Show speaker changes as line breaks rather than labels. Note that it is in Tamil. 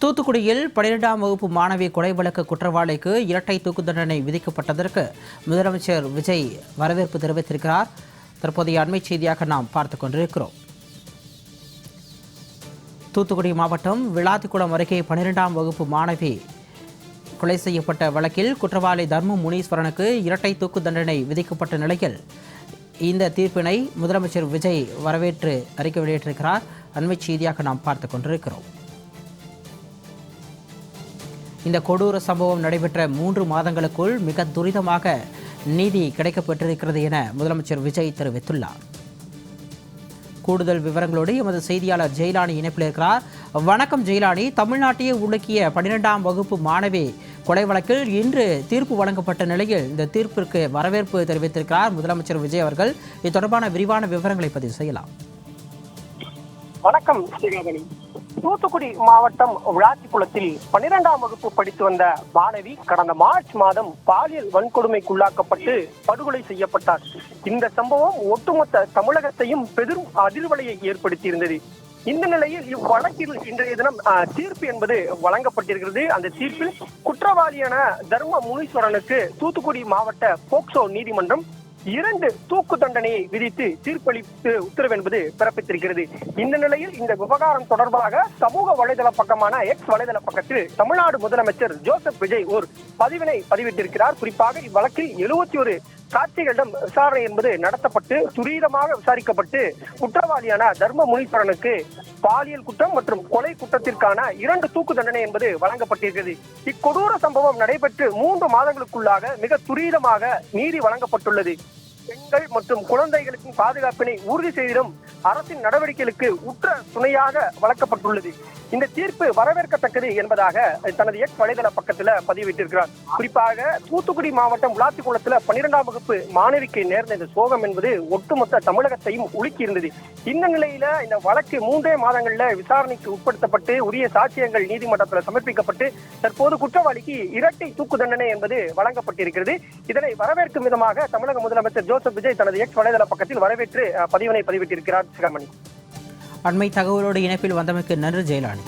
தூத்துக்குடியில் 12ஆம் வகுப்பு மாணவி கொலை வழக்கு குற்றவாளிக்கு இரட்டை தூக்கு தண்டனை விதிக்கப்பட்டதற்கு முதலமைச்சர் விஜய் வரவேற்பு தெரிவித்திருக்கிறார். தற்போதைய அண்மை செய்தியாக நாம் பார்த்துக் கொண்டிருக்கிறோம். தூத்துக்குடி மாவட்டம் விளாத்திக்குளம் அருகே 12ஆம் வகுப்பு மாணவி கொலை செய்யப்பட்ட வழக்கில் குற்றவாளி தர்ம முனீஸ்வரனுக்கு இரட்டை தூக்கு தண்டனை விதிக்கப்பட்ட நிலையில் இந்த தீர்ப்பினை முதலமைச்சர் விஜய் வரவேற்று அறிக்கை வெளியிட்டிருக்கிறார். அண்மை செய்தியாக நாம் பார்த்துக் கொண்டிருக்கிறோம். இந்த கொடூர சம்பவம் நடைபெற்ற 3 மாதங்களுக்குள் மிக துரிதமாக நீதி கிடைக்கப்பெற்றிருக்கிறது என முதலமைச்சர் விஜய் தெரிவித்துள்ளார். கூடுதல் விவரங்களோடு எமது செய்தியாளர் ஜெயலானி இணைப்பில் இருக்கிறார். வணக்கம் ஜெயலானி. தமிழ்நாட்டையே உலுக்கிய 12ஆம் வகுப்பு மாணவி கொலை வழக்கில் இன்று தீர்ப்பு வழங்கப்பட்ட நிலையில் இந்த தீர்ப்பிற்கு வரவேற்பு தெரிவித்திருக்கிறார் முதலமைச்சர் விஜய் அவர்கள். இது தொடர்பான விரிவான விவரங்களை பதிவு செய்யலாம்.
வணக்கம் ஸ்ரீகாமணி. தூத்துக்குடி மாவட்டம் விளாத்திக்குளத்தில் 12ஆம் வகுப்பு படித்து வந்த மாணவி கடந்த மார்ச் மாதம் பாலியல் வன்கொடுமைக்குள்ளாக்கப்பட்டு படுகொலை செய்யப்பட்டார். இந்த சம்பவம் ஒட்டுமொத்த தமிழகத்தையும் பெரும் அதிர்வலையை ஏற்படுத்தியிருந்தது. இந்த நிலையில் இவ்வழக்கில் இன்றைய தினம் தீர்ப்பு என்பது வழங்கப்பட்டிருக்கிறது. அந்த தீர்ப்பில் குற்றவாளியான தர்ம முனீஸ்வரனுக்கு தூத்துக்குடி மாவட்ட போக்சோ நீதிமன்றம் 2 தூக்கு தண்டனையை விதித்து தீர்ப்பளித்து உத்தரவு என்பது பிறப்பித்திருக்கிறது. இந்த நிலையில் இந்த விவகாரம் தொடர்பாக சமூக வலைதள பக்கமான எக்ஸ் வலைதள பக்கத்தில் தமிழ்நாடு முதலமைச்சர் ஜோசப் விஜய் ஒரு பதிவினை பதிவிட்டிருக்கிறார். குறிப்பாக இவ்வழக்கில் 71 சாட்சிகளிடம் விசாரணை என்பது நடத்தப்பட்டு துரிதமாக விசாரிக்கப்பட்டு குற்றவாளியான தர்ம முனீஸ்வரனுக்கு பாலியல் குற்றம் மற்றும் கொலை குற்றத்திற்கான 2 தூக்கு தண்டனை என்பது வழங்கப்பட்டிருக்கிறது. இக்கொடூர சம்பவம் நடைபெற்று 3 மாதங்களுக்குள்ளாக மிக துரிதமாக நீதி வழங்கப்பட்டுள்ளது. பெண்கள் மற்றும் குழந்தைகளின் பாதுகாப்பினை உறுதி செய்திடும் அரசின் நடவடிக்கைகளுக்கு உற்ற துணையாக வழங்கப்பட்டுள்ளது. இந்த தீர்ப்பு வரவேற்கத்தக்கது என்பதாக தனது எக்ஸ் வலைதள பக்கத்துல பதிவிட்டிருக்கிறார். குறிப்பாக தூத்துக்குடி மாவட்டம் விளாத்திக்குளத்துல 12ஆம் வகுப்பு மாணவிக்கு நேர்ந்த இந்த சோகம் என்பது ஒட்டுமொத்த தமிழகத்தையும் உலுக்கி இருந்தது. இந்த நிலையில இந்த வழக்கு 3 மாதங்கள்ல விசாரணைக்கு உட்படுத்தப்பட்டு உரிய சாட்சியங்கள் நீதிமன்றத்தில் சமர்ப்பிக்கப்பட்டு தற்போது குற்றவாளிக்கு இரட்டை தூக்கு தண்டனை என்பது வழங்கப்பட்டிருக்கிறது. இதனை வரவேற்கும் விதமாக தமிழக முதலமைச்சர் ஜோசப் விஜய் தனது எக்ஸ் வலைதள பக்கத்தில் வரவேற்று பதிவினை பதிவிட்டிருக்கிறார். சிகாமணி,
அண்மை தகவலோடு இணைப்பில் வந்தமைக்கு நன்றி ஜெயலானி.